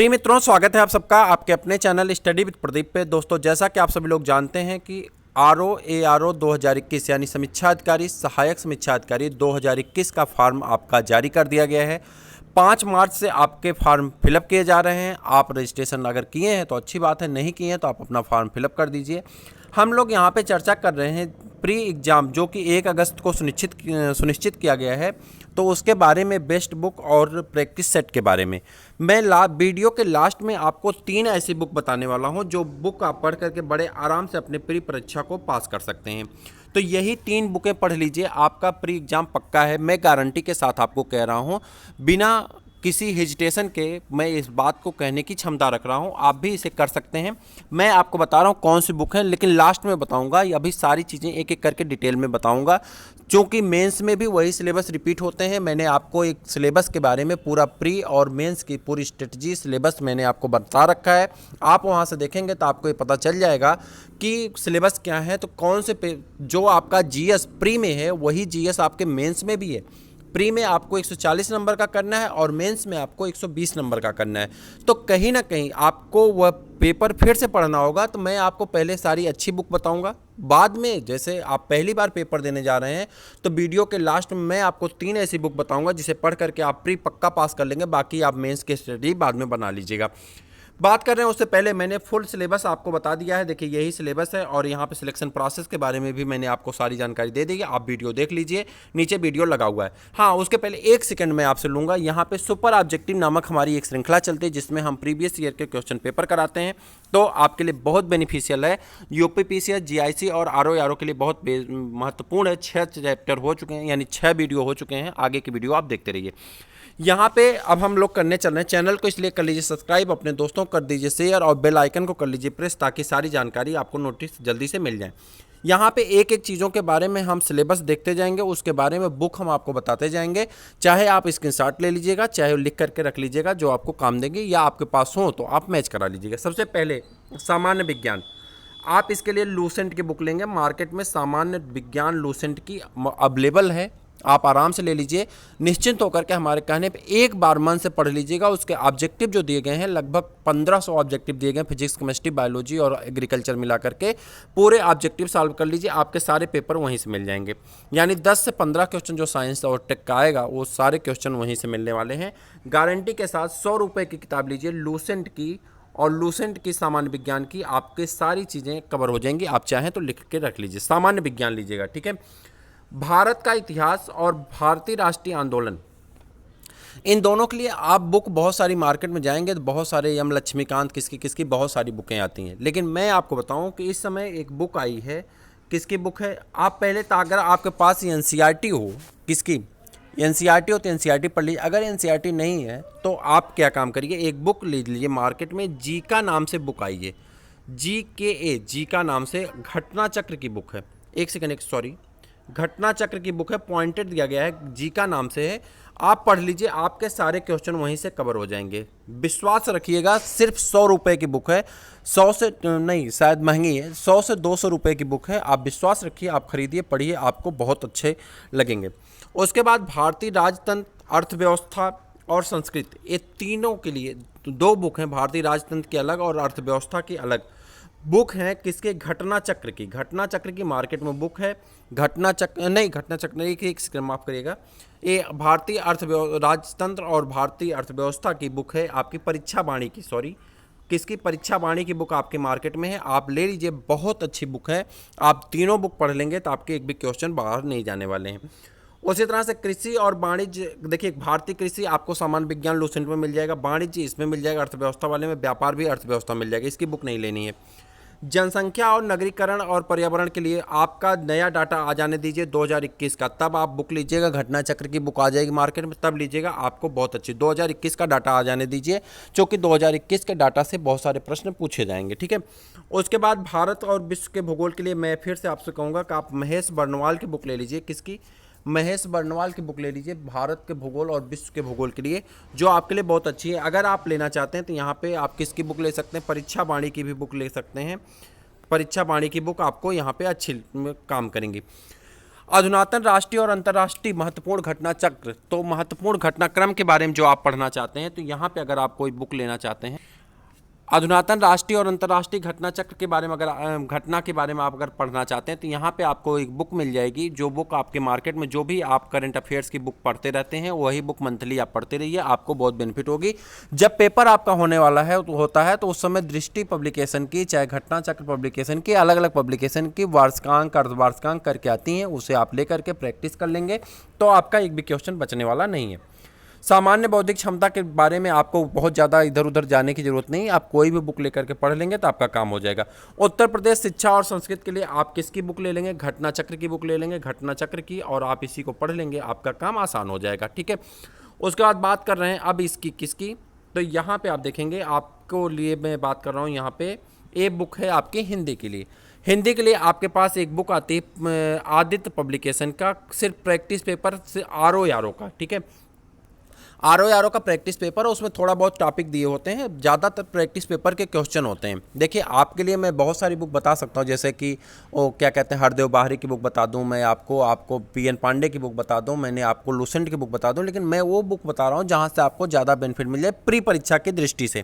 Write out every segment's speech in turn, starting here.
प्रिय मित्रों, स्वागत है आप सबका आपके अपने चैनल स्टडी विद प्रदीप पे। दोस्तों, जैसा कि आप सभी लोग जानते हैं कि आर ओ 2021 यानी समीक्षा अधिकारी, सहायक समीक्षा अधिकारी 2021 का फॉर्म आपका जारी कर दिया गया है। 5 मार्च से आपके फॉर्म फिलअप किए जा रहे हैं। आप रजिस्ट्रेशन अगर किए हैं तो अच्छी बात है, नहीं किए हैं तो आप अपना फॉर्म फिलअप कर दीजिए। हम लोग यहाँ पे चर्चा कर रहे हैं प्री एग्ज़ाम जो कि 1 अगस्त को सुनिश्चित किया गया है, तो उसके बारे में, बेस्ट बुक और प्रैक्टिस सेट के बारे में। मैं वीडियो के लास्ट में आपको 3 ऐसी बुक बताने वाला हूं जो बुक आप पढ़ करके बड़े आराम से अपने प्री परीक्षा को पास कर सकते हैं। तो यही 3 बुकें पढ़ लीजिए, आपका प्री एग्ज़ाम पक्का है। मैं गारंटी के साथ आपको कह रहा हूं, बिना किसी हेजिटेशन के मैं इस बात को कहने की क्षमता रख रहा हूं। आप भी इसे कर सकते हैं। मैं आपको बता रहा हूं कौन सी बुक है, लेकिन लास्ट में बताऊंगा। अभी सारी चीज़ें एक एक करके डिटेल में बताऊंगा, क्योंकि मेंस में भी वही सिलेबस रिपीट होते हैं। मैंने आपको एक सिलेबस के बारे में पूरा प्री और मेंस की पूरी स्ट्रेटजी सिलेबस मैंने आपको बता रखा है। आप वहां से देखेंगे तो आपको ये पता चल जाएगा कि सिलेबस क्या है। तो कौन से जो आपका जीएस प्री में है वही जीएस आपके मेंस में भी है। प्री में आपको 140 नंबर का करना है और मेंस में आपको 120 नंबर का करना है। तो कहीं ना कहीं आपको वह पेपर फिर से पढ़ना होगा। तो मैं आपको पहले सारी अच्छी बुक बताऊंगा, बाद में जैसे आप पहली बार पेपर देने जा रहे हैं तो वीडियो के लास्ट में मैं आपको 3 ऐसी बुक बताऊंगा जिसे पढ़ करके आप प्री पक्का पास कर लेंगे। बाकी आप मेंस की स्टडी बाद में बना लीजिएगा। बात कर रहे हैं उससे पहले मैंने फुल सिलेबस आपको बता दिया है। देखिए, यही सिलेबस है और यहाँ पे सिलेक्शन प्रोसेस के बारे में भी मैंने आपको सारी जानकारी दे दी है। आप वीडियो देख लीजिए, नीचे वीडियो लगा हुआ है। हाँ, उसके पहले 1 सेकंड मैं आपसे लूँगा। यहाँ पे सुपर ऑब्जेक्टिव नामक हमारी एक श्रृंखला चलती है जिसमें हम प्रीवियस ईयर के क्वेश्चन पेपर कराते हैं। तो आपके लिए बहुत बेनिफिशियल है। यूपीपीसीएस, जीआईसी और आरओ के लिए बहुत महत्वपूर्ण है। 6 चैप्टर हो चुके हैं, यानी 6 वीडियो हो चुके हैं। आगे की वीडियो आप देखते रहिए। यहाँ पे अब हम लोग करने चल रहे हैं, चैनल को इसलिए कर लीजिए सब्सक्राइब, अपने दोस्तों को कर दीजिए शेयर और बेल आइकन को कर लीजिए प्रेस, ताकि सारी जानकारी आपको नोटिस जल्दी से मिल जाए। यहाँ पे एक एक चीज़ों के बारे में हम सिलेबस देखते जाएंगे, उसके बारे में बुक हम आपको बताते जाएंगे। चाहे आप स्क्रीनशॉट ले लीजिएगा, चाहे लिख करके रख लीजिएगा, जो आपको काम देंगे या आपके पास हो तो आप मैच करा लीजिएगा। सबसे पहले सामान्य विज्ञान, आप इसके लिए लूसेंट की बुक लेंगे। मार्केट में सामान्य विज्ञान लूसेंट की अवेलेबल है, आप आराम से ले लीजिए। निश्चिंत होकर के हमारे कहने पे एक बार मन से पढ़ लीजिएगा। उसके ऑब्जेक्टिव जो दिए गए हैं, लगभग 1500 ऑब्जेक्टिव दिए गए, फिजिक्स, केमिस्ट्री, बायोलॉजी और एग्रीकल्चर मिला करके पूरे ऑब्जेक्टिव सॉल्व कर लीजिए। आपके सारे पेपर वहीं से मिल जाएंगे। यानी 10 से 15 क्वेश्चन जो साइंस और टेक का आएगा वो सारे क्वेश्चन वहीं से मिलने वाले हैं। गारंटी के साथ 100 रुपये की किताब लीजिए लूसेंट की, और लूसेंट की सामान्य विज्ञान की आपके सारी चीज़ें कवर हो जाएंगी। आप चाहें तो लिख के रख लीजिए, सामान्य विज्ञान लीजिएगा, ठीक है। भारत का इतिहास और भारतीय राष्ट्रीय आंदोलन, इन दोनों के लिए आप बुक बहुत सारी मार्केट में जाएंगे तो बहुत सारे यम लक्ष्मीकांत किसकी किसकी बहुत सारी बुकें आती हैं। लेकिन मैं आपको बताऊं कि इस समय एक बुक आई है। किसकी बुक है? आप पहले तो अगर आपके पास एनसीईआरटी हो, किसकी एनसीईआरटी हो तो एनसीईआरटी पढ़ लीजिए। अगर एनसीईआरटी नहीं है तो आप क्या काम करिए, एक बुक ले लीजिए। मार्केट में जीका नाम से बुक आई है, जीका नाम से घटना चक्र की बुक है। एक सेकेंड, सॉरी, घटना चक्र की बुक है, पॉइंटेड दिया गया है, जीका नाम से है। आप पढ़ लीजिए, आपके सारे क्वेश्चन वहीं से कवर हो जाएंगे। विश्वास रखिएगा, सिर्फ 100 रुपये की बुक है। 100 से नहीं, शायद महंगी है, 100 से 200 रुपये की बुक है। आप विश्वास रखिए, आप खरीदिए, पढ़िए, आपको बहुत अच्छे लगेंगे। उसके बाद भारतीय राजतंत्र, अर्थव्यवस्था और संस्कृति, ये तीनों के लिए 2 बुक हैं। भारतीय राजतंत्र की अलग और अर्थव्यवस्था की अलग बुक है। किसके? घटना चक्र की मार्केट में बुक है। घटना चक्र नहीं, एक सेकंड माफ करिएगा, ये भारतीय राजतंत्र और भारतीय अर्थव्यवस्था की बुक है। आपकी परीक्षा वाणी की, सॉरी, किसकी? परीक्षा वाणी की बुक आपके मार्केट में है, आप ले लीजिए, बहुत अच्छी बुक है। आप तीनों बुक पढ़ लेंगे तो आपके एक भी क्वेश्चन बाहर नहीं जाने वाले हैं। उसी तरह से कृषि और वाणिज्य, देखिए, भारतीय कृषि आपको सामान्य विज्ञान लूसेंट में मिल जाएगा, वाणिज्य इसमें मिल जाएगा, अर्थव्यवस्था वाले में, व्यापार भी अर्थव्यवस्था मिल जाएगा, इसकी बुक नहीं लेनी है। जनसंख्या और नगरीकरण और पर्यावरण के लिए आपका नया डाटा आ जाने दीजिए 2021 का, तब आप बुक लीजिएगा। घटना चक्र की बुक आ जाएगी मार्केट में, तब लीजिएगा, आपको बहुत अच्छी 2021 का डाटा आ जाने दीजिए, क्योंकि 2021 के डाटा से बहुत सारे प्रश्न पूछे जाएंगे, ठीक है। उसके बाद भारत और विश्व के भूगोल के लिए मैं फिर से आपसे कहूँगा कि आप महेश बर्नवाल की बुक ले लीजिए। किसकी? महेश बर्नवाल की बुक ले लीजिए, भारत के भूगोल और विश्व के भूगोल के लिए, जो आपके लिए बहुत अच्छी है। अगर आप लेना चाहते हैं तो यहाँ पे आप किसकी बुक ले सकते हैं? परीक्षा वाणी की भी बुक ले सकते हैं। परीक्षा वाणी की बुक आपको यहाँ पे अच्छी काम करेंगी। अधुनातन राष्ट्रीय और अंतर्राष्ट्रीय महत्वपूर्ण घटना चक्र, तो महत्वपूर्ण घटनाक्रम के बारे में जो आप पढ़ना चाहते हैं, तो यहाँ पे अगर आप कोई बुक लेना चाहते हैं, अधुनातन राष्ट्रीय और अंतर्राष्ट्रीय घटना चक्र के बारे में अगर घटना के बारे में आप अगर पढ़ना चाहते हैं, तो यहाँ पे आपको एक बुक मिल जाएगी। जो बुक आपके मार्केट में जो भी आप करंट अफेयर्स की बुक पढ़ते रहते हैं, वही बुक मंथली आप पढ़ते रहिए, आपको बहुत बेनिफिट होगी। जब पेपर आपका होने वाला है तो होता है, तो उस समय दृष्टि पब्लिकेशन की, चाहे घटना चक्र पब्लिकेशन की, अलग अलग पब्लिकेशन की वार्षिकांक अर्धवार्षिकांक करके आती हैं, उसे आप लेकर के प्रैक्टिस कर लेंगे तो आपका एक भी क्वेश्चन बचने वाला नहीं है। सामान्य बौद्धिक क्षमता के बारे में आपको बहुत ज़्यादा इधर उधर जाने की जरूरत नहीं, आप कोई भी बुक लेकर के पढ़ लेंगे तो आपका काम हो जाएगा। उत्तर प्रदेश शिक्षा और संस्कृत के लिए आप किसकी बुक ले लेंगे? घटना चक्र की बुक ले लेंगे, घटना चक्र की, और आप इसी को पढ़ लेंगे, आपका काम आसान हो जाएगा। ठीक है, उसके बाद बात कर रहे हैं अब इसकी किसकी, तो यहाँ पर आप देखेंगे, आपको लिए मैं बात कर रहा हूँ, यहाँ पर एक बुक है आपकी हिंदी के लिए। हिंदी के लिए आपके पास एक बुक आती है आदित्य पब्लिकेशन का, सिर्फ प्रैक्टिस पेपर से आर.ओ. का। ठीक है, आर.ओ. का प्रैक्टिस पेपर है, उसमें थोड़ा बहुत टॉपिक दिए होते हैं, ज़्यादातर प्रैक्टिस पेपर के क्वेश्चन होते हैं। देखिए, आपके लिए मैं बहुत सारी बुक बता सकता हूँ, जैसे कि वो क्या कहते हैं, हरदेव बाहरी की बुक बता दूँ मैं आपको पी.एन. पांडे की बुक बता दूँ, मैंने आपको लूसेंट की बुक बता दूँ, लेकिन मैं वो बुक बता रहा हूँ जहाँ से आपको ज़्यादा बेनिफिट मिल जाए प्री परीक्षा की दृष्टि से।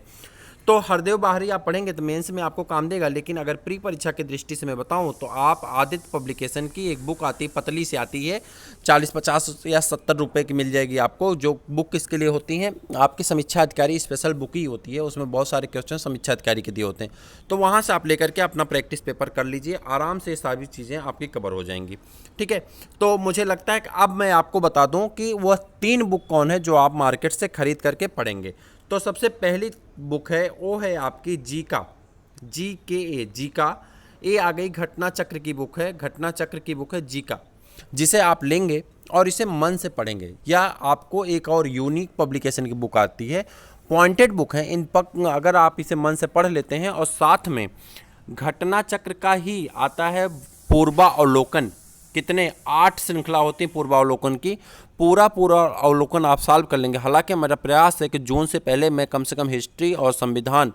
तो हरदेव बाहरी आप पढ़ेंगे तो मेंस में आपको काम देगा, लेकिन अगर प्री परीक्षा की दृष्टि से मैं बताऊं तो आप आदित्य पब्लिकेशन की एक बुक आती है, पतली से आती है, 40-50 या 70 रुपये की मिल जाएगी आपको। जो बुक किसके लिए होती हैं? आपकी समीक्षा अधिकारी स्पेशल बुक ही होती है, उसमें बहुत सारे क्वेश्चन समीक्षा अधिकारी के दिए होते हैं। तो वहाँ से आप लेकर के अपना प्रैक्टिस पेपर कर लीजिए, आराम से सारी चीज़ें आपकी कवर हो जाएंगी। ठीक है, तो मुझे लगता है कि अब मैं आपको बता दूँ कि वह 3 बुक कौन है जो आप मार्केट से खरीद करके पढ़ेंगे। तो सबसे पहली बुक है वो है आपकी जीका, जीका। ये आ गई घटना चक्र की बुक है, घटना चक्र की बुक है जीका, जिसे आप लेंगे और इसे मन से पढ़ेंगे। या आपको एक और यूनिक पब्लिकेशन की बुक आती है, पॉइंटेड बुक है, इन पर अगर आप इसे मन से पढ़ लेते हैं और साथ में घटना चक्र का ही आता है पूर्वावलोकन, कितने 8 श्रृंखला होती है पूर्वावलोकन की, पूरा अवलोकन आप सॉल्व कर लेंगे। हालांकि मेरा प्रयास है कि जून से पहले मैं कम से कम हिस्ट्री और संविधान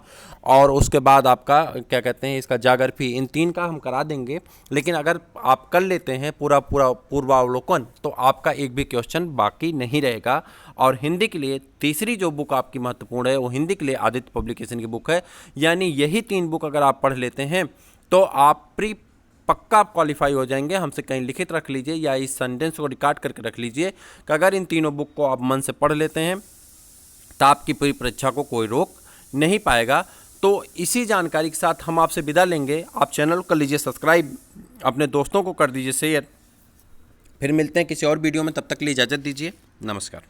और उसके बाद आपका क्या कहते हैं इसका ज्योग्राफी, इन 3 का हम करा देंगे, लेकिन अगर आप कर लेते हैं पूरा पूर्वावलोकन तो आपका एक भी क्वेश्चन बाकी नहीं रहेगा। और हिंदी के लिए तीसरी जो बुक आपकी महत्वपूर्ण है वो हिंदी के लिए आदित्य पब्लिकेशन की बुक है। यानी यही 3 बुक अगर आप पढ़ लेते हैं तो आप पक्का क्वालिफाई हो जाएंगे। हमसे कहीं लिखित रख लीजिए या इस सेंटेंस को रिकॉर्ड करके रख लीजिए कि अगर इन 3 बुक को आप मन से पढ़ लेते हैं तो आपकी पूरी परीक्षा को कोई रोक नहीं पाएगा। तो इसी जानकारी के साथ हम आपसे विदा लेंगे। आप चैनल को कर लीजिए सब्सक्राइब, अपने दोस्तों को कर दीजिए शेयर। फिर मिलते हैं किसी और वीडियो में, तब तक के लिए इजाज़त दीजिए। नमस्कार।